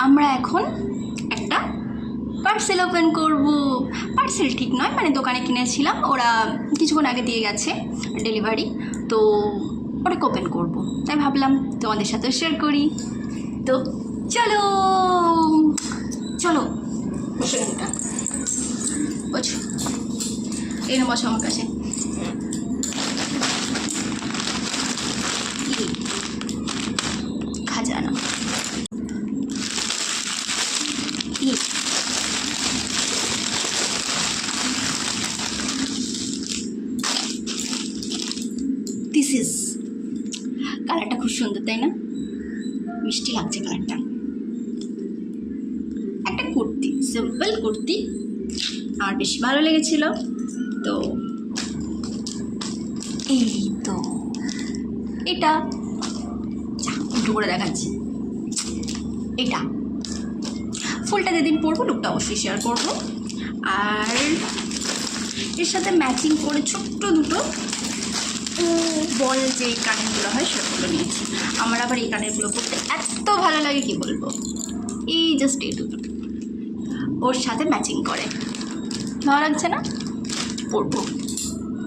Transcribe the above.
আমরা এখন একটা পার্সেল ওপেন করব। পার্সেল ঠিক নয়, মানে দোকানে কিনেছিলাম, ওরা কিছুক্ষণ আগে দিয়ে গেছে ডেলিভারি, তো ওটাকে ওপেন করব, তাই ভাবলাম তোমাদের সাথেও শেয়ার করি। তো চলো চলো বসে ওটা বসো, এই বসো আমার কাছে। খাজানা দিস ইজ, কালারটা খুব সুন্দর তাই না? মিষ্টি লাগছে কালারটা। একটা কুর্তি, সিম্পল কুর্তি, আমার বেশি ভালো লেগেছিল, তো এই তো এটা একটু করে দেখাচ্ছি। এটা ফুলটা যেদিন পরবো লুকটা অবশ্যই শেয়ার করবো। আর এর সাথে ম্যাচিং করে ছোট্ট দুটো বল যে কানেরগুলো হয় সেগুলো নিয়েছি। আমার আবার এই কানেরগুলো পরতে এত ভালো লাগে কি বলবো, এই জাস্ট এই দুটো ওর সাথে ম্যাচিং করে, ভালো লাগছে না? পরবো।